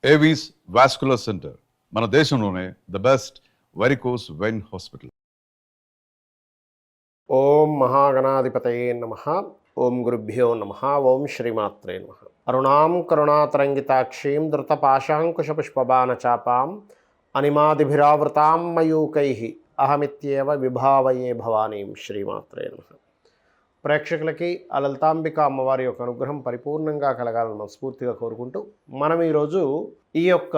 Avis vascular center మన దేశంలోనే the best varicose vein hospital. ఓం మహాగణాధిపతయే నమః. ఓం గురుభ్యో నమః. ఓం శ్రీమాత్రే నమః. అరుణాం కరుణాతరంగితాక్షీం ధృతపాశాంకుశపుష్పబాణచాపాం అనిమాదిభిరావృతాం మయూకైః అహమిత్యేవ విభావయే భవానీం. శ్రీమాత్రే నమః. ప్రేక్షకులకి ఆ లలితాంబిక అమ్మవారి యొక్క అనుగ్రహం పరిపూర్ణంగా కలగాలని మనస్ఫూర్తిగా కోరుకుంటూ మనం ఈరోజు ఈ యొక్క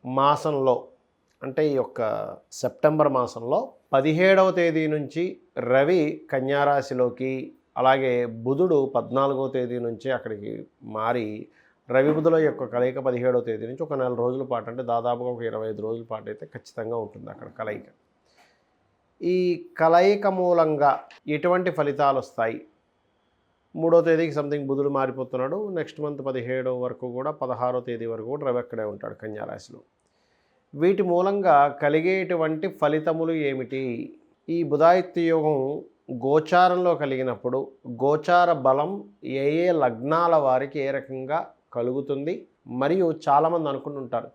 మాసంలో అంటే ఈ యొక్క సెప్టెంబర్ మాసంలో 17వ తేదీ నుంచి రవి కన్యారాశిలోకి, అలాగే బుధుడు 14వ తేదీ నుంచి అక్కడికి మారి రవి బుధుల యొక్క కలయిక 17వ తేదీ నుంచి ఒక నెల రోజుల పాటు, అంటే దాదాపుగా ఒక 25 రోజుల పాటు అయితే ఖచ్చితంగా ఉంటుంది అక్కడ కలయిక. ఈ కలయిక మూలంగా ఎటువంటి ఫలితాలు వస్తాయి? 3వ తేదీకి సంథింగ్ బుధుడు మారిపోతున్నాడు. నెక్స్ట్ మంత్ 17వ వరకు కూడా, 16వ తేదీ వరకు కూడా రవి అక్కడే ఉంటాడు కన్యారాశిలో. వీటి మూలంగా కలిగేటువంటి ఫలితములు ఏమిటి? ఈ బుధాదిత్య యోగం గోచారంలో కలిగినప్పుడు గోచార బలం ఏ ఏ లగ్నాల వారికి ఏ రకంగా కలుగుతుంది? మరియు చాలామంది అనుకుంటుంటారు,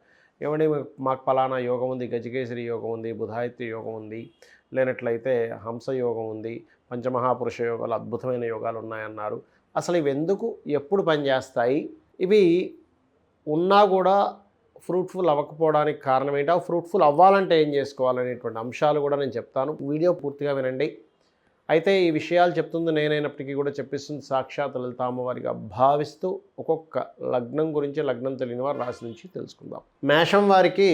ఏమంటే మాకు పలానా యోగం ఉంది, గజకేసరి యోగం ఉంది, బుధాదిత్య యోగం ఉంది, లేనట్లయితే హంస యోగం ఉంది, పంచమహాపురుష యోగాలు, అద్భుతమైన యోగాలు ఉన్నాయన్నారు. అసలు ఇవి ఎందుకు, ఎప్పుడు పనిచేస్తాయి? ఇవి ఉన్నా కూడా ఫ్రూట్ఫుల్ అవ్వకపోవడానికి కారణం ఏంటి? ఫ్రూట్ఫుల్ అవ్వాలంటే ఏం చేసుకోవాలనేటువంటి అంశాలు కూడా నేను చెప్తాను. వీడియో పూర్తిగా వినండి. అయితే ఈ విషయాలు చెప్తుంది నేనైనప్పటికీ కూడా చెప్పిస్తుంది సాక్షాత్ లలిత అమ్మవారిగా భావిస్తూ ఒక్కొక్క లగ్నం గురించి, లగ్నం తెలియని వారి రాశి నుంచి తెలుసుకుందాం. మేషం వారికి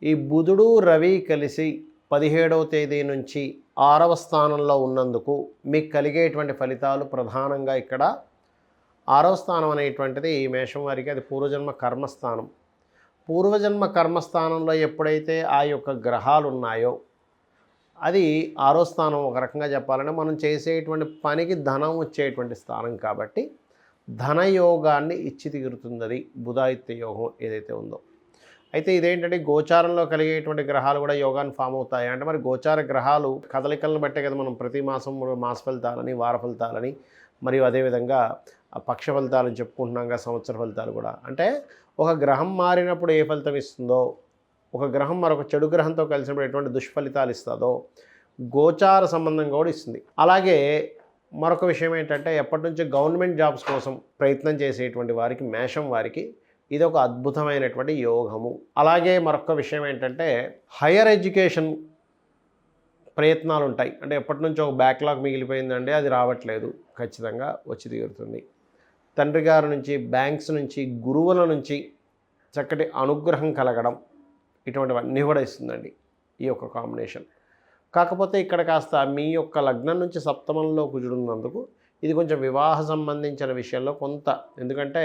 ఈ బుధుడు రవి కలిసి 17వ తేదీ నుంచి 6వ స్థానంలో ఉన్నందుకు మీకు కలిగేటువంటి ఫలితాలు ప్రధానంగా ఇక్కడ 6వ స్థానం అనేటువంటిది మేషం వారికి అది పూర్వజన్మ కర్మస్థానం. పూర్వజన్మ కర్మస్థానంలో ఎప్పుడైతే ఆ యొక్క గ్రహాలు ఉన్నాయో అది 6వ స్థానం. ఒక రకంగా చెప్పాలంటే మనం చేసేటువంటి పనికి ధనం వచ్చేటువంటి స్థానం కాబట్టి ధనయోగాన్ని ఇచ్చి తీరుతుంది అది బుధాదిత్య యోగం ఏదైతే ఉందో. అయితే ఇదేంటంటే గోచారంలో కలిగేటువంటి గ్రహాలు కూడా యోగాన్ని ఫామ్ అవుతాయి. అంటే మరి గోచార గ్రహాలు కదలికలను బట్టే కదా మనం ప్రతి మాసం మాస ఫలితాలని, వార ఫలితాలని, మరియు అదేవిధంగా పక్ష ఫలితాలని చెప్పుకుంటున్నాం కదా, సంవత్సర ఫలితాలు కూడా. అంటే ఒక గ్రహం మారినప్పుడు ఏ ఫలితం ఇస్తుందో, ఒక గ్రహం మరొక చెడు గ్రహంతో కలిసినప్పుడు ఎటువంటి దుష్ఫలితాలు ఇస్తుందో గోచార సంబంధం కూడా ఇస్తుంది. అలాగే మరొక విషయం ఏంటంటే ఎప్పటి నుంచో గవర్నమెంట్ జాబ్స్ కోసం ప్రయత్నం చేసేటువంటి వారికి, మేషం వారికి ఇది ఒక అద్భుతమైనటువంటి యోగము. అలాగే మరొక విషయం ఏంటంటే హయ్యర్ ఎడ్యుకేషన్ ప్రయత్నాలు ఉంటాయి. అంటే ఎప్పటి నుంచో ఒక బ్యాక్లాగ్ మిగిలిపోయిందండి, అది రావట్లేదు, ఖచ్చితంగా వచ్చి తీరుతుంది. తండ్రి గారి నుంచి, బ్యాంక్స్ నుంచి, గురువుల నుంచి చక్కటి అనుగ్రహం కలగడం, ఇటువంటివన్నీ కూడా ఇస్తుందండి ఈ యొక్క కాంబినేషన్. కాకపోతే ఇక్కడ కాస్త మీ యొక్క లగ్నం నుంచి సప్తమంలో కుజుడున్నందుకు ఇది కొంచెం వివాహ సంబంధించిన విషయంలో కొంత, ఎందుకంటే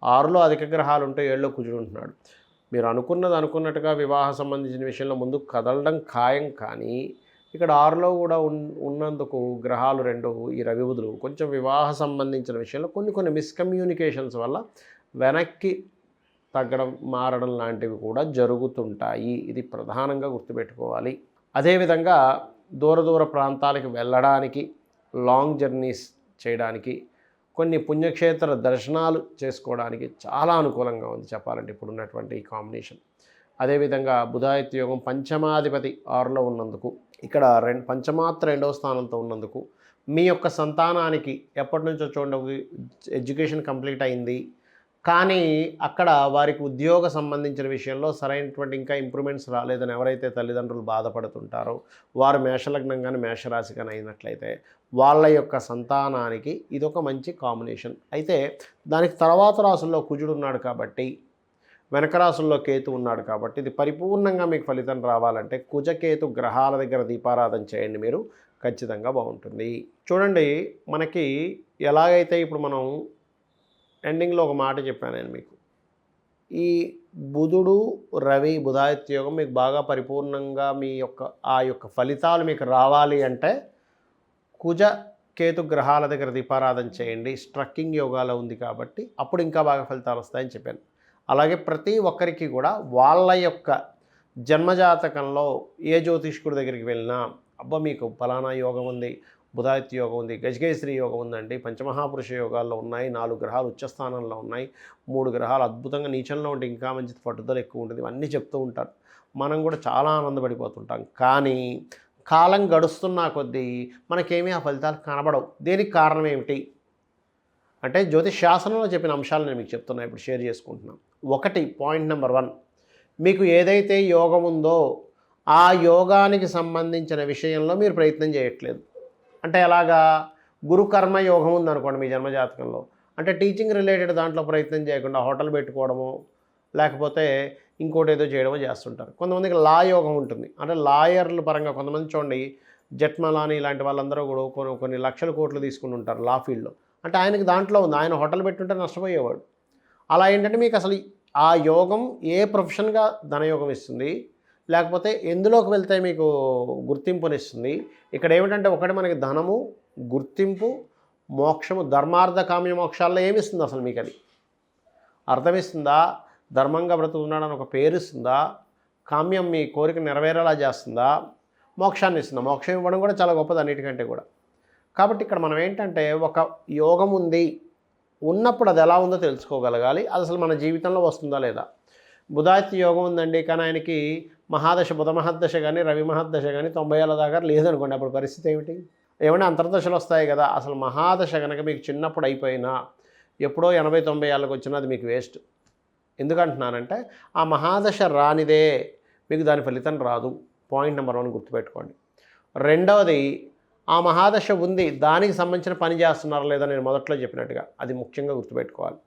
6లో అధిక గ్రహాలు ఉంటే 7లో కుజుడు ఉంటున్నాడు. మీరు అనుకున్నట్టుగా వివాహ సంబంధించిన విషయంలో ముందుకు కదలడం ఖాయం. కానీ ఇక్కడ 6లో కూడా ఉన్నందుకు గ్రహాలు 2 ఈ రవి బుధులు కొంచెం వివాహ సంబంధించిన విషయంలో కొన్ని మిస్కమ్యూనికేషన్స్ వల్ల వెనక్కి తగ్గడం, మారడం లాంటివి కూడా జరుగుతుంటాయి. ఇది ప్రధానంగా గుర్తుపెట్టుకోవాలి. అదేవిధంగా దూర ప్రాంతాలకు వెళ్ళడానికి, లాంగ్ జర్నీస్ చేయడానికి, కొన్ని పుణ్యక్షేత్ర దర్శనాలు చేసుకోవడానికి చాలా అనుకూలంగా ఉంది చెప్పాలంటే ఇప్పుడున్నటువంటి ఈ కాంబినేషన్. అదేవిధంగా బుధాదిత్య యోగం పంచమాధిపతి 6లో ఉన్నందుకు, ఇక్కడ పంచమాత్ర 2వ స్థానంతో ఉన్నందుకు మీ యొక్క సంతానానికి ఎప్పటి నుంచో చూడండి ఎడ్యుకేషన్ కంప్లీట్ అయింది, కానీ అక్కడ వారికి ఉద్యోగ సంబంధించిన విషయంలో సరైనటువంటి ఇంకా ఇంప్రూవ్మెంట్స్ రాలేదని ఎవరైతే తల్లిదండ్రులు బాధపడుతుంటారో వారు మేషలగ్నం కానీ మేషరాశి కానీ అయినట్లయితే వాళ్ళ యొక్క సంతానానికి ఇదొక మంచి కాంబినేషన్. అయితే దానికి తర్వాత రాసుల్లో కుజుడు ఉన్నాడు కాబట్టి, వెనక రాసుల్లో కేతు ఉన్నాడు కాబట్టి ఇది పరిపూర్ణంగా మీకు ఫలితం రావాలంటే కుజకేతు గ్రహాల దగ్గర దీపారాధన చేయండి, మీరు ఖచ్చితంగా బాగుంటుంది. చూడండి, మనకి ఎలాగైతే ఇప్పుడు మనం ఎండింగ్లో ఒక మాట చెప్పాను నేను మీకు, ఈ బుధుడు రవి బుధాదిత్య యోగం మీకు బాగా పరిపూర్ణంగా మీ యొక్క ఆ యొక్క ఫలితాలు మీకు రావాలి అంటే కుజ కేతు గ్రహాల దగ్గర దీపారాధన చేయండి. స్ట్రక్కింగ్ యోగాలో ఉంది కాబట్టి అప్పుడు ఇంకా బాగా ఫలితాలు వస్తాయని చెప్పాను. అలాగే ప్రతి ఒక్కరికి కూడా వాళ్ళ యొక్క జన్మజాతకంలో ఏ జ్యోతిష్కుడి దగ్గరికి వెళ్ళినా, అబ్బా మీకు ఫలానా యోగం ఉంది, బుధాదిత్య యోగం ఉంది, గజకేశ్వరి యోగం ఉందండి, పంచమహాపురుష యోగాల్లో ఉన్నాయి, 4 గ్రహాలు ఉచ్చస్థానంలో ఉన్నాయి, 3 గ్రహాలు అద్భుతంగా నీచంలో ఉంటే ఇంకా మంచి పట్టుదల ఎక్కువ ఉంటుంది, ఇవన్నీ చెప్తూ ఉంటారు. మనం కూడా చాలా ఆనందపడిపోతుంటాం. కానీ కాలం గడుస్తున్న కొద్దీ మనకేమీ ఆ ఫలితాలు కనబడవు. దీనికి కారణం ఏమిటి అంటే జ్యోతిష్ శాస్త్రంలో చెప్పిన అంశాలు నేను మీకు చెప్తున్నా, ఇప్పుడు షేర్ చేసుకుంటున్నాను. ఒకటి, పాయింట్ నెంబర్ 1, మీకు ఏదైతే యోగం ఉందో ఆ యోగానికి సంబంధించిన విషయంలో మీరు ప్రయత్నం చేయట్లేదు. అంటే ఎలాగా? గురుకర్మ యోగం ఉందనుకోండి మీ జన్మజాతకంలో, అంటే టీచింగ్ రిలేటెడ్ దాంట్లో ప్రయత్నం చేయకుండా హోటల్ పెట్టుకోవడము, లేకపోతే ఇంకోటి ఏదో చేయడమో చేస్తుంటారు. కొంతమందికి లా యోగం ఉంటుంది, అంటే లాయర్ల పరంగా కొంతమంది చూడండి, జట్మలాని ఇలాంటి వాళ్ళందరూ కూడా కొన్ని లక్షల కోట్లు తీసుకుని ఉంటారు లా ఫీల్డ్లో. అంటే ఆయనకి దాంట్లో ఉంది, ఆయన హోటల్ పెట్టుంటే నష్టపోయేవాడు. అలా ఏంటంటే మీకు అసలు ఆ యోగం ఏ ప్రొఫెషన్గా ధనయోగం ఇస్తుంది, లేకపోతే ఎందులోకి వెళ్తే మీకు గుర్తింపునిస్తుంది. ఇక్కడ ఏమిటంటే ఒకటి మనకి ధనము, గుర్తింపు, మోక్షము, ధర్మార్థ కామ్య మోక్షాల్లో ఏమిస్తుంది అసలు మీకు? అది అర్థమిస్తుందా? ధర్మంగా బ్రతుకుతున్నాడని ఒక పేరు ఇస్తుందా? కామ్యం మీ కోరిక నెరవేరేలా చేస్తుందా? మోక్షాన్ని ఇస్తుందా? మోక్షం ఇవ్వడం కూడా చాలా గొప్పది అన్నిటికంటే కూడా. కాబట్టి ఇక్కడ మనం ఏంటంటే ఒక యోగం ఉంది, ఉన్నప్పుడు అది ఎలా ఉందో తెలుసుకోగలగాలి. అది అసలు మన జీవితంలో వస్తుందా లేదా? బుధాదిత్య యోగం ఉందండి, కానీ ఆయనకి మహాదశ, బుధ మహద్దశ కానీ రవి మహద్దశ కానీ 90 ఏళ్ళ దాకా లేదనుకోండి, అప్పుడు పరిస్థితి ఏమిటి? ఏమంటే అంతర్దశలు వస్తాయి కదా. అసలు మహాదశ కనుక మీకు చిన్నప్పుడు అయిపోయినా ఎప్పుడో 80-90 ఏళ్ళకి వచ్చినా అది మీకు వేస్ట్. ఎందుకంటున్నానంటే ఆ మహాదశ రానిదే మీకు దాని ఫలితం రాదు. పాయింట్ నెంబర్ 1 గుర్తుపెట్టుకోండి. రెండవది, ఆ మహాదశ ఉంది, దానికి సంబంధించిన పని చేస్తున్నారా లేదా నేను మొదట్లో చెప్పినట్టుగా, అది ముఖ్యంగా గుర్తుపెట్టుకోవాలి.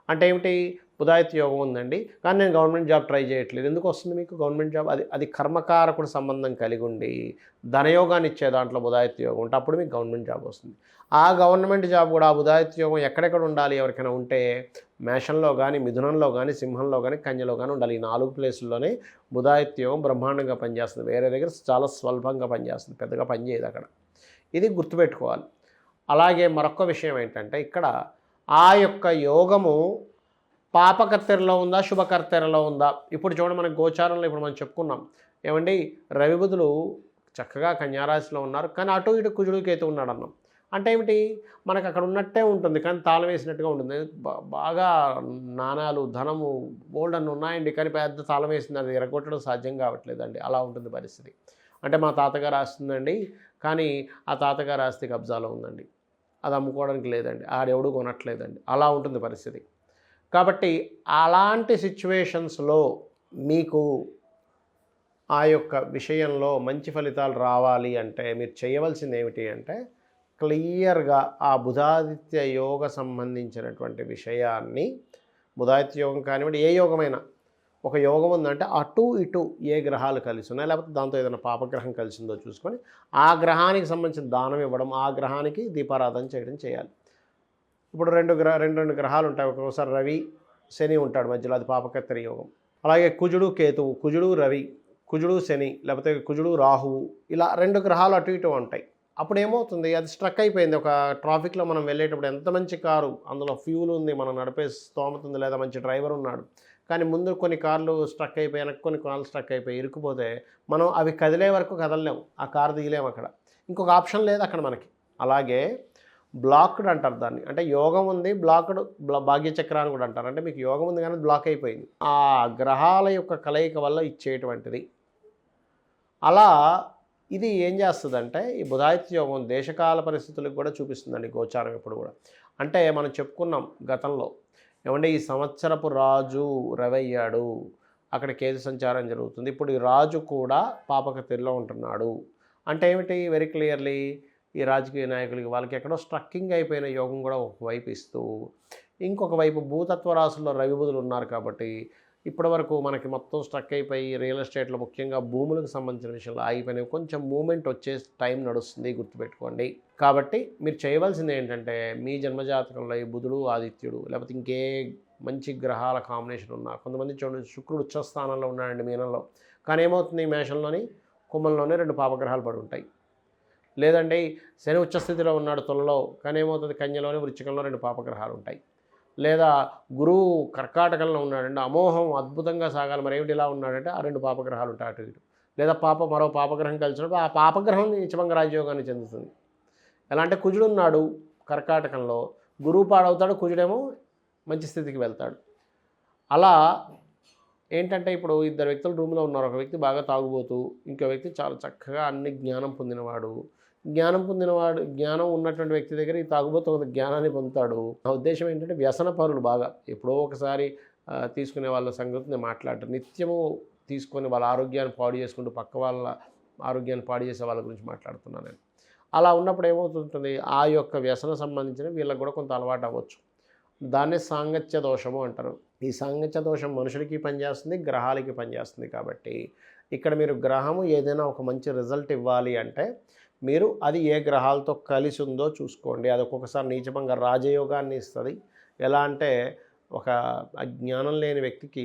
అంటే ఏమిటి? బుధాదిత్య యోగం ఉందండి, కానీ నేను గవర్నమెంట్ జాబ్ ట్రై చేయట్లేదు. ఎందుకు వస్తుంది మీకు గవర్నమెంట్ జాబ్? అది కర్మకారకుడు సంబంధం కలిగి ఉండి ధనయోగాన్ని ఇచ్చే దాంట్లో బుధాదిత్య యోగం ఉంటే అప్పుడు మీకు గవర్నమెంట్ జాబ్ వస్తుంది. ఆ గవర్నమెంట్ జాబ్ కూడా ఆ బుధాదిత్య యోగం ఎక్కడెక్కడ ఉండాలి ఎవరికైనా ఉంటే? మేషంలో కానీ, మిథునంలో కానీ, సింహంలో కానీ, కన్యలో కానీ ఉండాలి. ఈ 4 ప్లేసుల్లోనే బుధాదిత్య యోగం బ్రహ్మాండంగా పనిచేస్తుంది. వేరే దగ్గర చాలా స్వల్పంగా పనిచేస్తుంది, పెద్దగా పనిచేయదు అక్కడ. ఇది గుర్తుపెట్టుకోవాలి. అలాగే మరొక విషయం ఏంటంటే ఇక్కడ ఆ యొక్క యోగము పాపకర్తెరలో ఉందా, శుభకర్తెరలో ఉందా? ఇప్పుడు చూడండి, మనకి గోచారంలో ఇప్పుడు మనం చెప్పుకున్నాం ఏమండి, రవి బుధులు చక్కగా కన్యారాశిలో ఉన్నారు, కానీ అటు ఇటు కుజుడు కేతు ఉన్నాడు అన్నాం. అంటే ఏమిటి? మనకు అక్కడ ఉన్నట్టే ఉంటుంది, కానీ తాళం వేసినట్టుగా ఉంటుంది. బాగా నాణాలు, ధనము, గోల్డ్ అన్నీ ఉన్నాయండి, కానీ పెద్ద తాళం వేసింది, అది ఎరగొట్టడం సాధ్యం కావట్లేదండి. అలా ఉంటుంది పరిస్థితి. అంటే మా తాతగారు ఆస్తుందండి, కానీ ఆ తాతగారు ఆస్తి కబ్జాలో ఉందండి, అది అమ్ముకోవడానికి లేదండి, ఆడెవడు కొనట్లేదండి, అలా ఉంటుంది పరిస్థితి. కాబట్టి అలాంటి సిచ్యువేషన్స్లో మీకు ఆ యొక్క విషయంలో మంచి ఫలితాలు రావాలి అంటే మీరు చేయవలసింది ఏమిటి అంటే క్లియర్గా ఆ బుధాదిత్య యోగ సంబంధించినటువంటి విషయాన్ని, బుధాదిత్య యోగం కానివ్వండి, ఏ యోగమైనా, ఒక యోగం ఉందంటే అటు ఇటు ఏ గ్రహాలు కలిసి ఉన్నాయి, లేకపోతే దాంతో ఏదైనా పాపగ్రహం కలిసిందో చూసుకొని ఆ గ్రహానికి సంబంధించిన దానం ఇవ్వడం, ఆ గ్రహానికి దీపారాధన చేయడం చేయాలి. ఇప్పుడు రెండు గ్రహాలు ఉంటాయి, ఒక్కొక్కసారి రవి శని ఉంటాడు మధ్యలో, అది పాపకర్తెర యోగం. అలాగే కుజుడు కేతువు, కుజుడు రవి, కుజుడు శని, లేకపోతే కుజుడు రాహువు, ఇలా 2 గ్రహాలు అటు ఇటు ఉంటాయి. అప్పుడు ఏమవుతుంది? అది స్ట్రక్ అయిపోయింది. ఒక ట్రాఫిక్లో మనం వెళ్ళేటప్పుడు ఎంత మంచి కారు, అందులో ఫ్యూల్ ఉంది, మనం నడిపే స్తోమత ఉంది, లేదా మంచి డ్రైవర్ ఉన్నాడు, కానీ ముందు కొన్ని కార్లు స్ట్రక్ అయిపోయి, వెనక్కి కొన్ని కార్లు స్ట్రక్ అయిపోయి ఇరుక్కుపోతే మనం అవి కదిలే వరకు కదలలేము, ఆ కారు దిగలేము, అక్కడ ఇంకొక ఆప్షన్ లేదు అక్కడ మనకి. అలాగే బ్లాక్డ్ అంటారు దాన్ని, అంటే యోగం ఉంది బ్లాక్డ్, భాగ్యచక్ర అని కూడా అంటారు. అంటే మీకు యోగం ఉంది కానీ బ్లాక్ అయిపోయింది, ఆ గ్రహాల యొక్క కలయిక వల్ల ఇచ్చేటువంటిది. అలా ఇది ఏం చేస్తుందంటే ఈ బుధాదిత్య యోగం దేశకాల పరిస్థితులకు కూడా చూపిస్తుందండి గోచారం ఎప్పుడు కూడా. అంటే మనం చెప్పుకున్నాం గతంలో ఏమంటే ఈ సంవత్సరపు రాజు రవి అయ్యాడు, అక్కడ కేతు సంచారం జరుగుతుంది, ఇప్పుడు ఈ రాజు కూడా పాపకర్తెరలో ఉంటున్నాడు. అంటే ఏమిటి? వెరీ క్లియర్లీ ఈ రాజకీయ నాయకులకి వాళ్ళకి ఎక్కడో స్ట్రక్కింగ్ అయిపోయిన యోగం కూడా ఒకవైపు ఇస్తూ, ఇంకొక వైపు భూతత్వ రాశుల్లో రవి బుధులు ఉన్నారు కాబట్టి ఇప్పటి వరకు మనకి మొత్తం స్ట్రక్ అయిపోయి రియల్ ఎస్టేట్లో ముఖ్యంగా భూములకు సంబంధించిన విషయంలో ఆగిపోయినవి కొంచెం మూమెంట్ వచ్చే టైం నడుస్తుంది, గుర్తుపెట్టుకోండి. కాబట్టి మీరు చేయవలసింది ఏంటంటే మీ జన్మజాతకంలో ఈ బుధుడు, ఆదిత్యుడు, లేకపోతే ఇంకే మంచి గ్రహాల కాంబినేషన్ ఉన్నా, కొంతమంది చూడండి శుక్రుడు ఉచ్చస్థానంలో ఉన్నాడండి మీనంలో, కానీ ఏమవుతుంది మేషంలోని కుంభంలోనే 2 పాపగ్రహాలు పడి ఉంటాయి. లేదండి శని ఉచ్చస్థితిలో ఉన్నాడు తులలో, కానీ ఏమవుతుంది కన్యలోని వృశ్చికంలో 2 పాపగ్రహాలు ఉంటాయి. లేదా గురువు కర్కాటకంలో ఉన్నాడంటే అమోహం అద్భుతంగా సాగాలి, మరి ఏమిటి ఇలా ఉన్నాడంటే ఆ 2 పాపగ్రహాలు ఉంటాయి అటు ఇటు. లేదా మరో పాపగ్రహం కలిసినప్పుడు ఆ పాపగ్రహం నీచభంగ రాజయోగాన్ని చెందుతుంది. ఎలా అంటే కుజుడు ఉన్నాడు కర్కాటకంలో, గురువు పాడవుతాడు, కుజుడేమో మంచి స్థితికి వెళ్తాడు. అలా ఏంటంటే ఇప్పుడు ఇద్దరు వ్యక్తులు రూమ్లో ఉన్నారు. ఒక వ్యక్తి బాగా తాగుబోతూ, ఇంకో వ్యక్తి చాలా చక్కగా అన్ని జ్ఞానం పొందినవాడు. జ్ఞానం ఉన్నటువంటి వ్యక్తి దగ్గర ఈ తాగుబోతు కొంత జ్ఞానాన్ని పొందుతాడు. నా ఉద్దేశం ఏంటంటే వ్యసన పరులు బాగా ఎప్పుడో ఒకసారి తీసుకునే వాళ్ళ సంగతి నేను మాట్లాడటం, నిత్యము తీసుకొని వాళ్ళ ఆరోగ్యాన్ని పాడు చేసుకుంటూ పక్క వాళ్ళ ఆరోగ్యాన్ని పాడు చేసే వాళ్ళ గురించి మాట్లాడుతున్నాను నేను. అలా ఉన్నప్పుడు ఏమవుతుంటుంది, ఆ యొక్క వ్యసన సంబంధించిన వీళ్ళకి కూడా కొంత అలవాటు అవ్వచ్చు. దాన్నే సాంగత్య దోషము అంటారు. ఈ సాంగత్య దోషం మనుషులకి పనిచేస్తుంది, గ్రహాలకి పనిచేస్తుంది. కాబట్టి ఇక్కడ మీరు గ్రహము ఏదైనా ఒక మంచి రిజల్ట్ ఇవ్వాలి అంటే మీరు అది ఏ గ్రహాలతో కలిసి ఉందో చూసుకోండి. అది ఒక్కొక్కసారి నీచభంగ రాజయోగాన్ని ఇస్తుంది. ఎలా అంటే ఒక అజ్ఞానం లేని వ్యక్తికి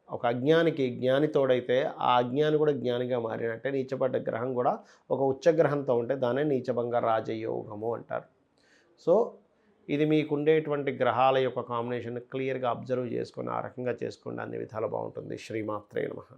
ఒక అజ్ఞానికి జ్ఞాని తోడైతే ఆ అజ్ఞాని కూడా జ్ఞానిగా మారినట్టే. నీచపడ్డ గ్రహం కూడా ఒక ఉచ్చగ్రహంతో ఉంటే దాన్నే నీచభంగ రాజయోగము అంటారు. సో ఇది మీకుండేటువంటి గ్రహాల యొక్క కాంబినేషన్ క్లియర్గా అబ్జర్వ్ చేసుకొని ఆ రకంగా చేసుకోండి, అన్ని విధాలు బాగుంటుంది. శ్రీమాత్రే నమః.